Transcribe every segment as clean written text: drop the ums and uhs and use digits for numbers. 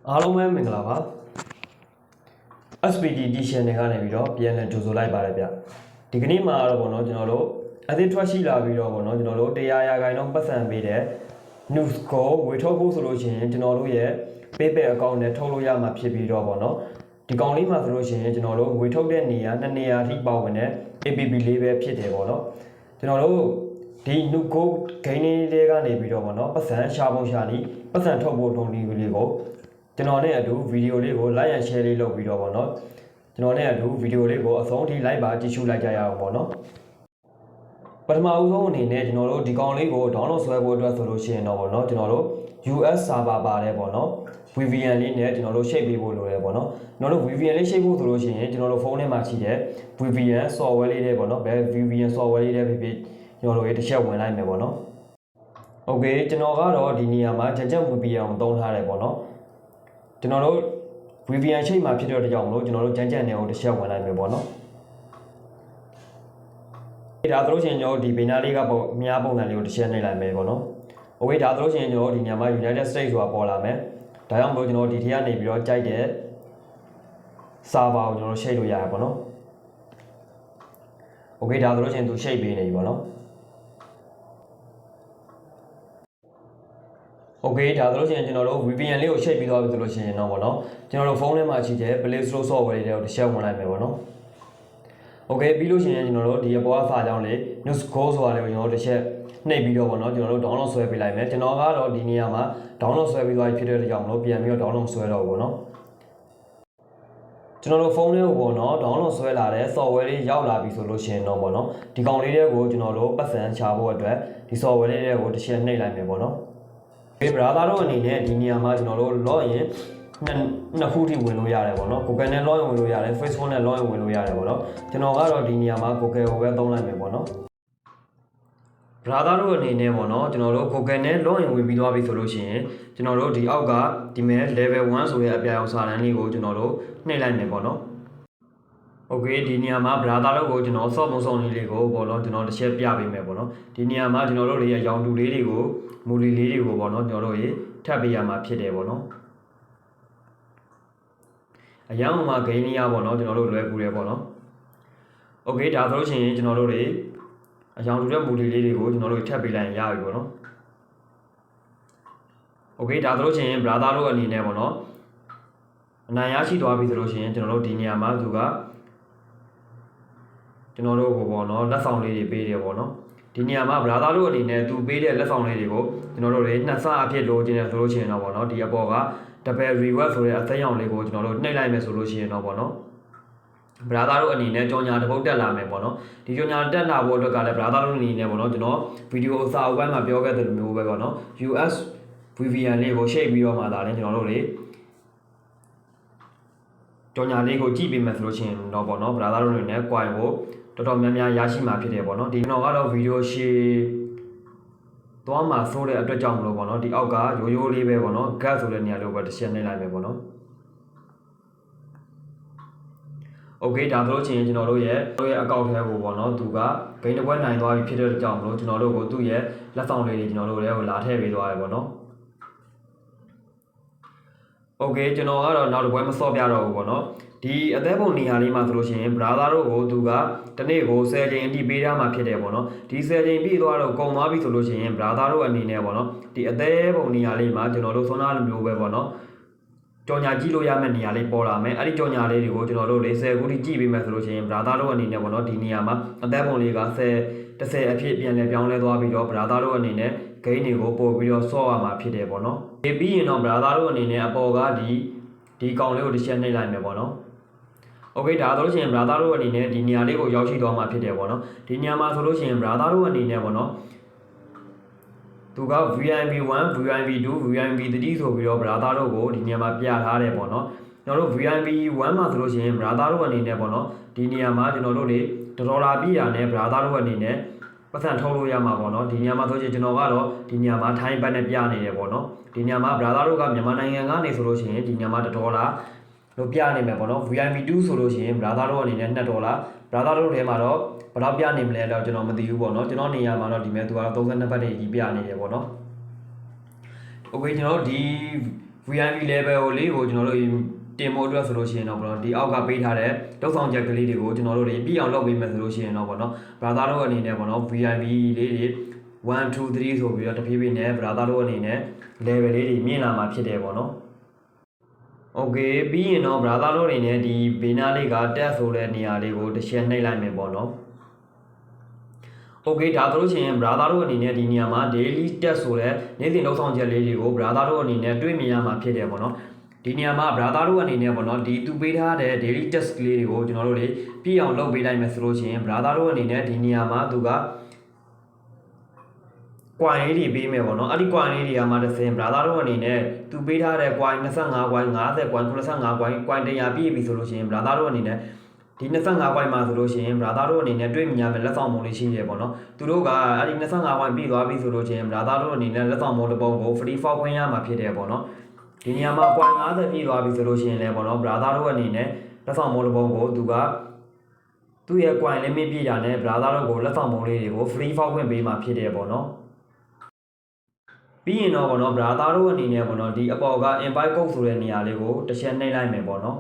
အားလုံးပဲမင်္ဂလာပါ SPT Edition တွေကနေပြီးတော့ပြန်လည်ကြိုဆိုလိုက်ပါတယ်ဗျဒီကနေ့မှာတော့ဗောနော်ကျွန်တော်တို့အသစ်ထွက်ရှိလာပြီးတော့ဗောနော်ကျွန်တော်တို့100ရာခိုင်နှုန်းပတ်စံပေးတဲ့ news ကိုဝေထုတ်ဖို့ဆိုလို့ရှိရင်ကျွန်တော်တို့ရဲ့ PayPal account နဲ့ထုတ်လို့ရမှာဖြစ်ပြီးတော့ဗောနော်ဒီကောင်လေးမှာဆိုလို့ရှိရင်ကျွန်တော်တို့ဝေထုတ်တဲ့နေရာ2နေရာအထိပေါဝင်တဲ့ APP လေးပဲဖြစ်တယ်ဗောနော်ကျွန်တော်တို့ဒီ new go gain လေးကနေပြီးတော့ဗောနော်ပတ်စံရှာပုံရှာနီးပတ်စံထုတ်ဖို့တုံးလေးကိုကျွန်တော်နဲ့အတူဗီဒီယိုလေးကို like and share လေးလုပ်ပြီးတော့ဗောနော်ကျွန်တော်နဲ့အတူဗီဒီယိုလေးကိုအဆုံးထိ like ပါကြည့်ရှုလိုက်ကြရအောင်ဗောနော်ပထမအဆုံးအနေနဲ့ကျွန်တော်တို့ဒီကောင်လေးကို download ဆွဲဖို့အတွက်ဆိုလို့ရှိရင်တော့ဗောနော်ကျွန်တော်တို့ US server ပါတယ်ဗောနော် VPN လေးနဲ့ကျွန်တော်တို့ shape ပေးဖို့လိုတယ်ဗောနော်ကျွန်တော်တို့ VPN လေး shape ဖို့ဆိုလို့ရှိရင်ကျွန်တော်တို့ဖုန်းထဲမှာရှိတဲ့ VPN software လေးတွေဗောနော်ဘယ် VPN software လေးတွေဖြစ်ဖြစ်ကျွန်တော်တို့တစ်ချက်ဝင်လိုက်မယ်ဗောနော် Okay ကျွန်တော်ကတော့ဒီနေရာမှာကြံကြံ VPN ကိုသုံးထားတယ်ဗောနော်ကျွန်တော်တို့ VPN ချိန်မှာဖြစ်တဲ့ကြောင့်မလို့ကျွန်တော်တို့ကြမ်းကြမ်းနေအောင်တစ်ချက်ဝင်လိုက်မယ်ပေါ့နော်ဒါဆိုလို့ရှိရင်ကျွန်တော်ဒီဘေနာလေးကပုံအများပုံစံလေးကိုတစ်ချက်နှိပ်လိုက်မယ်ပေါ့နော်။ Okay ဒါဆိုလို့ရှိရင်ကျွန်တော်ဒီညမှာ United States ဆိုတာပေါ်လာမယ်။ဒါကြောင့်မလို့ကျွန်တော်ဒီထက်ကနေပြီးတော့ကြိုက်တဲ့ server ကိုကျွန်တော် share လို့ရရပါတော့။ Okay ဒါဆိုလို့ရှိရင်သူ share ပေးနေပြီပေါ့နော်။ Okay ဒါဆိုလို့ရှိရင်ကျွန်တော်တို့ VPN လေးကို share ပြီးသွားပြီဆိုလို့ရှိရင်တော့ဗောနော်ကျွန်တော်တို့ဖုန်းထဲမှာရှိတဲ့ Play Store software လေးတွေကိုတစ်ချက်ဝင်လိုက်မယ်ဗောနော်Okay ပြီးလို့ရှိရင်ကျွန်တော်တို့ဒီအပေါ်အစာကြောင်းလေး news go ဆိုတာလေးကိုကျွန်တော်တို့တစ်ချက်နှိပ်ပြီးတော့ဗောနော်ကျွန်တော်တို့ download ဆွဲပေးလိုက်မယ်ကျွန်တော်ကတော့ဒီနေရာမှာ download ဆွဲပြီးသွားပြီဖြစ်တဲ့ကြောင့်မလို့ပြန်ပြီးတော့ download ဆွဲတော့ဗောနော်ကျွန်တော်တို့ဖုန်းလေးကိုဗောနော် download ဆွဲလာတဲ့ software လေးရောက်လာပြီဆိုလို့ရှိရင်တော့ဗောနော်ဒီကောင်လေးတွေကိုကျွန်တော်တို့ပတ်စံချဖို့အတွက်ဒီ software လေးတွေကိုတစ်ချက်နှိပ်လိုက်မယ်ဗောနော်ဒီ browser တို့အနေနဲ့ဒီနေရာမှာကျွန်တော်တို့ login နှစ်ခုထိဝင်လို့ရတယ်ပေါ့နော် Google နဲ့ login ဝင်လို့ရတယ် Facebook နဲ့ login ဝင်လို့ရတယ်ပေါ့နော်ကျွန်တော်ကတော့ဒီနေရာမှာ Google ကိုပဲသုံးလိုက်မယ်ပေါ့နော် browser တို့အနေနဲ့ပေါ့နော်ကျွန်တော်တို့ Google နဲ့ login ဝင်ပြီးသွားပြီဆိုလို့ရှိရင်ကျွန်တော်တို့ဒီအောက်ကဒီမဲ့ level 1ဆိုတဲ့အပြာရောင်စာတန်းလေးကိုကျွန်တော်တို့နှိပ်လိုက်မယ်ပေါ့နော် Okay ဒီနေရာမှာ browser တို့ကိုကျွန်တော် soft motion လေးကိုပေါ့နော်ကျွန်တော်တစ်ချက်ပြပေးမယ်ပေါ့နော်ဒီနေရာမှာကျွန်တော်တို့တွေရဲ့ရောင်တူလေးတွေကိုမူလီလေးတွေကိုပေါ့နော်ကျွန်တော်တို့ရေထပ်ပေးရမှာဖြစ်တယ်ပေါ့နော်အရောင်မှာ gain ရပါတော့ကျွန်တော်တို့လွယ်ကူတယ်ပေါ့နော် Okay ဒါဆိုလို့ရှိရင်ကျွန်တော်တို့တွေအရောင်တူတဲ့မူလီလေးတွေကိုကျွန်တော်တို့ထပ်ပေးလိုက်ရင်ရပြီပေါ့နော် Okay ဒါဆိုလို့ရှိရင် browser တို့အနေနဲ့ပေါ့နော်အနိုင်ရရှိသွားပြီဆိုလို့ရှိရင်ကျွန်တော်တို့ဒီနေရာမှာသူကကျွန်တော်တို့ကိုပေါ့နော်လက်ဆောင်လေးတွေပေးတယ်ပေါ့နော်ဒီနေရာမှာ browser တို့အနေနဲ့သူပေးတဲ့လက်ဆောင်လေးတွေကိုကျွန်တော်တို့တွေနှစ်ဆအဖြစ်လိုချင်တယ်ဆိုလို့ရှိရင်တော့ပေါ့နော်ဒီအပေါ်က double reward ဆိုတဲ့အသိရောင်လေးကိုကျွန်တော်တို့နှိပ်လိုက်မယ်ဆိုလို့ရှိရင်တော့ပေါ့နော် browser တို့အနေနဲ့ကြော်ညာတစ်ပုတ်တက်လာမယ်ပေါ့နော်ဒီကြော်ညာတက်လာဖို့အတွက်ကလည်း browser တို့အနေနဲ့ပေါ့နော်ကျွန်တော်ဗီဒီယိုအစာအုပ်ပိုင်းမှာပြောခဲ့တဲ့လိုမျိုးပဲပေါ့နော် US VPN လေးကို share ပြီးတော့မှဒါလည်းကျွန်တော်တို့တွေကြော်ညာလေးကိုကြည့်ပေးမယ်ဆိုလို့ရှိရင်တော့ပေါ့နော် browser တို့အနေနဲ့ coin ကိုတော်တော်များများရရှိမှာဖြစ်တယ်ပေါ့နော်ဒီတော့ကတော့ဗီဒီယိုရှည်သွားမှာဆိုတဲ့အတွက်ကြောင့်မလို့ပေါ့နော်ဒီအောက်ကရိုးရိုးလေးပဲပေါ့နော် gas ဆိုတဲ့နေရာလေးကိုပဲတစ်ချက်နှိပ်လိုက်မယ်ပေါ့နော် Okay ဒါဆိုလို့ချင်းကျွန်တော်တို့ရဲ့အကောင့်ထဲကိုပေါ့နော်သူကဂိမ်းတစ်ပွဲနိုင်သွားပြီဖြစ်တဲ့အတွက်ကြောင့်မလို့ကျွန်တော်တို့ကိုသူ့ရဲ့လက်ဆောင်လေးတွေကျွန်တော်တို့လည်းလာထည့်ပေးသွားရပေါ့နော် Okay ကျွန်တော်ကတော့နောက်တစ်ပွဲမစော့ပြတော့ဘူးပေါ့နော်ဒီအသေးပုံနေရာလေးမှာဆိုလို့ရှိရင် browser တို့ကိုသူကတနေ့ကို10ချိန်အထိပေးထားမှာဖြစ်တယ်ပေါ့နော်ဒီ10ချိန်ပြည့်သွားတော့ကုန်သွားပြီဆိုလို့ရှိရင် browser တို့အနေနဲ့ပေါ့နော်ဒီအသေးပုံနေရာလေးမှာကျွန်တော်တို့ဆွမ်းသားလိုမျိုးပဲပေါ့နော်ကြော်ညာကြည့်လို့ရမယ့်နေရာလေးပေါ်လာမယ်အဲ့ဒီကြော်ညာလေးတွေကိုကျွန်တော်တို့40ခုထိကြည့်ပေးမယ်ဆိုလို့ရှိရင် browser တို့အနေနဲ့ပေါ့နော်ဒီနေရာမှာအသေးပုံလေးက10အဖြစ်ပြန်လဲပြောင်းလဲသွားပြီးတော့ browser တို့အနေနဲ့ gain တွေကိုပို့ပြီးတော့ဆော့ရမှာဖြစ်တယ်ပေါ့နော်ပြီးရင်တော့ browser တို့အနေနဲ့အပေါ်ကဒီကောင်လေးကိုတစ်ချက်နှိပ်လိုက်မယ်ပေါ့နော် Okay ဒါဆိုလို့ရှိရင် browser တို့အနေနဲ့ဒီနေရာလေးကိုရောက်ရှိသွားမှာဖြစ်တယ်ပေါ့နော်ဒီနေရာမှာဆိုလို့ရှိရင် browser တို့အနေနဲ့ပေါ့နော်သူက VIP1 VIP2 VIP3 ဆိုပြီးတော့ browser တို့ကိုဒီနေရာမှာပြထားတယ်ပေါ့နော်ကျွန်တော်တို့ VIP1 မှာဆိုလို့ရှိရင် browser တို့အနေနဲ့ပေါ့နော်ဒီနေရာမှာကျွန်တော်တို့တွေ$ပြည့်တာနဲ့ browser တို့အနေနဲ့ပတ်စံထုတ်လို့ရမှာပေါ့နော်ဒီနေရာမှာဆိုရင်ကျွန်တော်ကတော့ဒီနေရာမှာထိုင်းဘတ်နဲ့ပြနေတယ်ပေါ့နော်ဒီနေရာမှာ browser တို့ကမြန်မာနိုင်ငံကနေဆိုလို့ရှိရင်ဒီနေရာမှာ$လို့ပြနေမယ်ပေါ့နော် VIP2 ဆိုလို့ရှိရင် browser တို့အနေနဲ့$browser တို့ထဲမှာတော့ဘယ်လောက်ပြနေမလဲတော့ကျွန်တော်မသိဘူးပေါ့နော်ကျွန်တော်နေရာမှာတော့ဒီမဲ့သူက32ဘတ်တွေကြီးပြနေတယ်ပေါ့နော် Okay ကျွန်တော်တို့ဒီ VIP level ကိုလေးကိုကျွန်တော်တို့တင်ဖို့အတွက်ဆိုလို့ရှိရင်တော့ဗောနော်ဒီအောက်ကပေးထားတဲ့တုံးဆောင်ချက်ကလေးတွေကိုကျွန်တော်တို့တွေပြည့်အောင်လုပ်ပေးမယ်ဆိုလို့ရှိရင်တော့ဗောနော် brother တို့အနေနဲ့ဗောနော် VIP လေးတွေ1 2 3ဆိုပြီးတော့တဖြည်းဖြည်းနဲ့ brother တို့အနေနဲ့ level လေးတွေမြင့်လာမှာဖြစ်တယ်ဗောနော် Okay ပြီးရင်တော့ brother တို့အနေနဲ့ဒီဘေးနားလေးက tab ဆိုတဲ့နေရာလေးကိုတစ်ချက်နှိပ်လိုက်မယ်ဗောနော် Okay ဒါဆိုလို့ရှိရင် brother တို့အနေနဲ့ဒီနေရာမှာ daily test ဆိုတဲ့နေ့စဉ်လုပ်ဆောင်ချက်လေးတွေကို brother တို့အနေနဲ့တွေ့မြင်ရမှာဖြစ်တယ်ပေါ့နော်ဒီနေရာမှာ brother တို့အနေနဲ့ပေါ့နော်ဒီသူပေးထားတဲ့ daily test ကလေးတွေကိုကျွန်တော်တို့တွေပြည့်အောင်လုပ်ပေးလိုက်မယ်ဆိုလို့ရှိရင် brother တို့အနေနဲ့ဒီနေရာမှာသူက coin လေးတွေပေးမယ်ပေါ့နော်အဲ့ဒီ coin လေးတွေကမှတစ်စင် brother တို့အနေနဲ့သူပေးထားတဲ့ coin 25 coin 50 coin 85 coin 100ပြည့်ပြီဆိုလို့ရှိရင် brother တို့အနေနဲ့ဒီ25 coin မှာဆိုလို့ရှိရင် brother တို့အနေနဲ့တွေ့မြင်ရမယ့်လက်ဆောင်ပုံလေးရှိတယ်ပေါ့နော်သူတို့ကအဲ့ဒီ25 coin ပြည့်သွားပြီဆိုလို့ရှိရင် brother တို့အနေနဲ့လက်ဆောင်ပုံတစ်ပုံကို free for ခွင့်ရမှာဖြစ်တယ်ပေါ့နော်ဒီနေရာမှာ coin 50ပြည့်သွားပြီဆိုလို့ရှိရင်လည်းပေါ့နော် brother တို့အနေနဲ့လက်ဆောင်ပုံတစ်ပုံကိုသူကသူ့ရဲ့ coin limit ပြည့်တာနဲ့ brother တို့ကိုလက်ဆောင်ပုံလေးတွေကို free for ခွင့်ပေးမှာဖြစ်တယ်ပေါ့နော်ပြီးရင်တော့ပေါ့နော် brother တို့အနေနဲ့ပေါ့နော်ဒီအပေါ်က invite code ဆိုတဲ့နေရာလေးကိုတစ်ချက်နှိပ်လိုက်မယ်ပေါ့နော်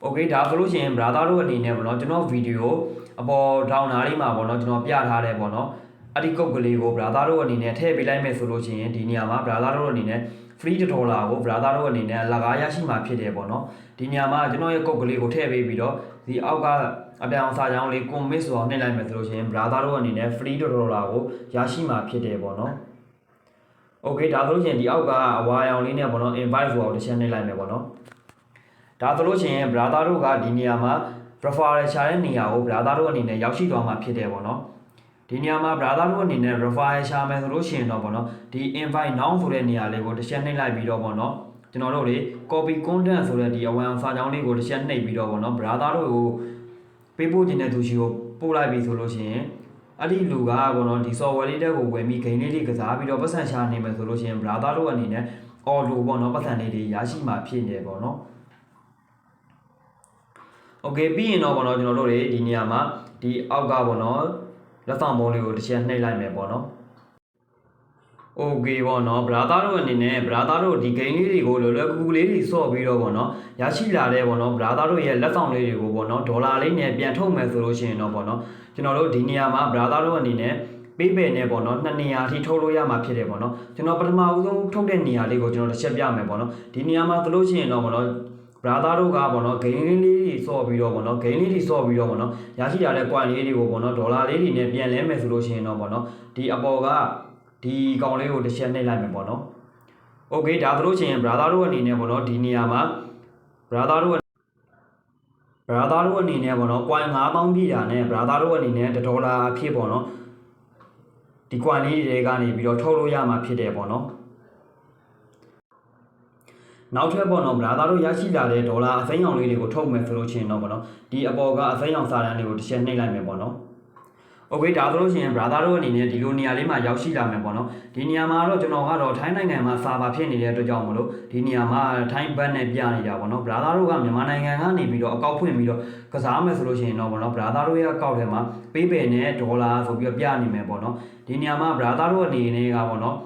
Okay ဒါဆိုလို့ရှိရင် brother တို့အနေနဲ့ပေါ့နော်ကျွန်တော်ဗီဒီယိုအပေါ် down နားလေးမှာပေါ့နော်ကျွန်တော်ပြထားတယ်ပေါ့နော်အဲ့ဒီ code ကလေးကို brother တို့အနေနဲ့ထည့်ပေးလိုက်မယ်ဆိုလို့ရှိရင်ဒီနေရာမှာ brother တို့အနေနဲ့ free $1 ကို brother တို့အနေနဲ့အလကားရရှိမှာဖြစ်တယ်ပေါ့နော်ဒီနေရာမှာကျွန်တော်ရဲ့ code ကလေးကိုထည့်ပေးပြီးတော့ဒီအောက်ကအပြောင်စာကြောင်းလေး commit ဆိုအောင်နှိပ်လိုက်မယ်ဆိုလို့ရှိရင် brother တို့အနေနဲ့ free $1 ကိုရရှိမှာဖြစ်တယ်ပေါ့နော် Okay ဒါဆိုလို့ရှိရင်ဒီအောက်ကအဝါရောင်လေးနဲ့ပေါ့နော် invite ဆိုအောင်တစ်ချက်နှိပ်လိုက်မယ်ပေါ့နော်ဒါဆိုလို့ရှိရင် brother တို့ကဒီနေရာမှာ referral ရှာတဲ့နေရာကို brother တို့အနေနဲ့ရောက်ရှိသွားမှာဖြစ်တယ်ပေါ့နော်ဒီနေရာမှာ brother တို့အနေနဲ့ referral ရှာမယ်ဆိုလို့ရှိရင်တော့ပေါ့နော်ဒီ invite now ဆိုတဲ့နေရာလေးကိုတစ်ချက်နှိပ်လိုက်ပြီးတော့ပေါ့နော်ကျွန်တော်တို့တွေ copy content ဆိုတဲ့ဒီအဝါရောင်စာကြောင်းလေးကိုတစ်ချက်နှိပ်ပြီးတော့ပေါ့နော် brother တို့ကိုပေးပို့ခြင်းတဲ့သူရှိကိုပို့လိုက်ပြီဆိုလို့ရှိရင်အဲ့ဒီလူကပေါ့နော်ဒီ software လေးတက်ကိုဝယ်ပြီး game လေးတွေကစားပြီးတော့ပတ်စံရှာနေမယ်ဆိုလို့ရှိရင် brother တို့အနေနဲ့ auto ပေါ့နော်ပတ်စံလေးတွေရရှိမှာဖြစ်နေပေါ့နော် Okay ပြီးရင်တော့ပေါ့နော်ကျွန်တော်တို့တွေဒီနေရာမှာဒီအောက်ကပေါ့နော်လက်ဆောင်ပုံလေးကိုတစ်ချက်နှိပ်လိုက်မယ်ပေါ့နော် Okay ပေါ့နော် brother တို့အနေနဲ့ brother တို့ဒီ game လေးတွေကိုလောလောကူကူလေးတွေဆော့ပြီးတော့ပေါ့နော်ရရှိလာတဲ့ပေါ့နော် brother တို့ရဲ့လက်ဆောင်လေးတွေကိုပေါ့နော်ဒေါ်လာလေးနဲ့ပြန်ထုတ်မယ်ဆိုလို့ရှိရင်တော့ပေါ့နော်ကျွန်တော်တို့ဒီနေရာမှာ brother တို့အနေနဲ့ပေးပယ်နဲ့ပေါ့နော်နှစ်နေရာအထိထုတ်လို့ရမှာဖြစ်တယ်ပေါ့နော်ကျွန်တော်ပထမဦးဆုံးထုတ်တဲ့နေရာလေးကိုကျွန်တော်တစ်ချက်ပြမယ်ပေါ့နော်ဒီနေရာမှာသလို့ရှိရင်တော့ပေါ့နော် brother တို့ကပေါ့နော် gain လေးတွေဆော့ပြီးတော့ပေါ့နော် gain လေးတွေဆော့ပြီးတော့ပေါ့နော်ရရှိလာတဲ့ coin လေးတွေကိုပေါ့နော်ဒေါ်လာလေးတွေနဲ့ပြန်လဲမယ်ဆိုလို့ရှိရင်တော့ပေါ့နော်ဒီအပေါ်ကဒီကောင်လေးကိုတစ်ချက်နှိပ်လိုက်မယ်ပေါ့နော် Okay ဒါဆိုလို့ရှိရင် brother တို့အနေနဲ့ပေါ့နော်ဒီနေရာမှာ brother တို့အနေနဲ့ပေါ့နော် coin 5000ပြည့်တာနဲ့ brother တို့အနေနဲ့$1အဖြစ်ပေါ့နော်ဒီ coin လေးတွေကနေပြီးတော့ထုတ်လို့ရမှာဖြစ်တယ်ပေါ့နော်နောက်ထပ်ပေါ့နော် brother တို့ရရှိလာတဲ့ဒေါ်လာအစိမ်းရောင်လေးတွေကိုထုတ်မယ်ဆိုလို့ရှိရင်တော့ပေါ့နော်ဒီအပေါ်ကအစိမ်းရောင်စာတန်းလေးကိုတစ်ချက်နှိပ်လိုက်မယ်ပေါ့နော် Okay ဒါဆိုလို့ရှိရင် brother တို့အနေနဲ့ဒီလိုနေရာလေးမှာရောက်ရှိလာမယ်ပေါ့နော်ဒီနေရာမှာတော့ကျွန်တော်ကတော့ထိုင်းနိုင်ငံမှာစာပါဖြစ်နေတဲ့အတွက်ကြောင့်မလို့ဒီနေရာမှာထိုင်းဘတ်နဲ့ပြနေတာပေါ့နော် brother တို့ကမြန်မာနိုင်ငံကနေပြီးတော့အကောက်ဖွင့်ပြီးတော့ကစားမယ်ဆိုလို့ရှိရင်တော့ပေါ့နော် brother တို့ရဲ့အကောက်ထဲမှာပေးပယ်နဲ့$ဆိုပြီးတော့ပြနေမယ်ပေါ့နော်ဒီနေရာမှာ brother တို့အနေနဲ့ကပေါ့နော်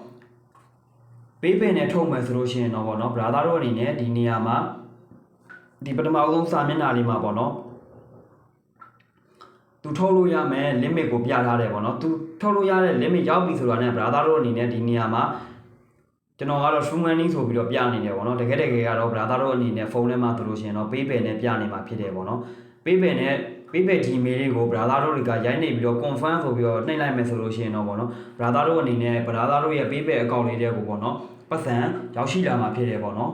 ပေးပယ်နဲ့ထုတ်မယ်ဆိုလို့ရှိရင်တော့ပေါ့နော် brother တို့အနေနဲ့ဒီနေရာမှာဒီပထမဆုံးစာမျက်နှာလေးမှာပေါ့နော်သူထုတ်လို့ရမယ် limit ကိုပြထားတယ်ပေါ့နော်သူထုတ်လို့ရတဲ့ limit ရောက်ပြီဆိုတာနဲ့ brother တို့အနေနဲ့ဒီနေရာမှာကျွန်တော်ကတော့ true money ဆိုပြီးတော့ပြနေတယ်ပေါ့နော်တကယ်ကတော့ brother တို့အနေနဲ့ဖုန်းထဲမှာဆိုလို့ရှိရင်တော့ PayPal နဲ့ပြနေမှာဖြစ်တယ်ပေါ့နော် PayPal နဲ့ PayPal Gmail လေးကို brother တို့တွေကရိုက်နေပြီးတော့ confirm ဆိုပြီးတော့နှိပ်လိုက်မယ်ဆိုလို့ရှိရင်တော့ပေါ့နော် brother တို့အနေနဲ့ brother တို့ရဲ့ PayPal account လေးတွေကိုပေါ့နော်ပတ်စံရောက်ရှိလာမှာဖြစ်တယ်ပေါ့နော်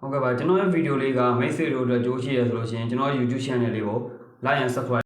ဟုတ်ကဲ့ပါကျွန်တော်ရဲ့ဗီဒီယိုလေးကမိတ်ဆွေတို့အတွက်ကြိုးရှိရဆိုလို့ရှိရင်ကျွန်တော် YouTube channel လေးကို like and subscribe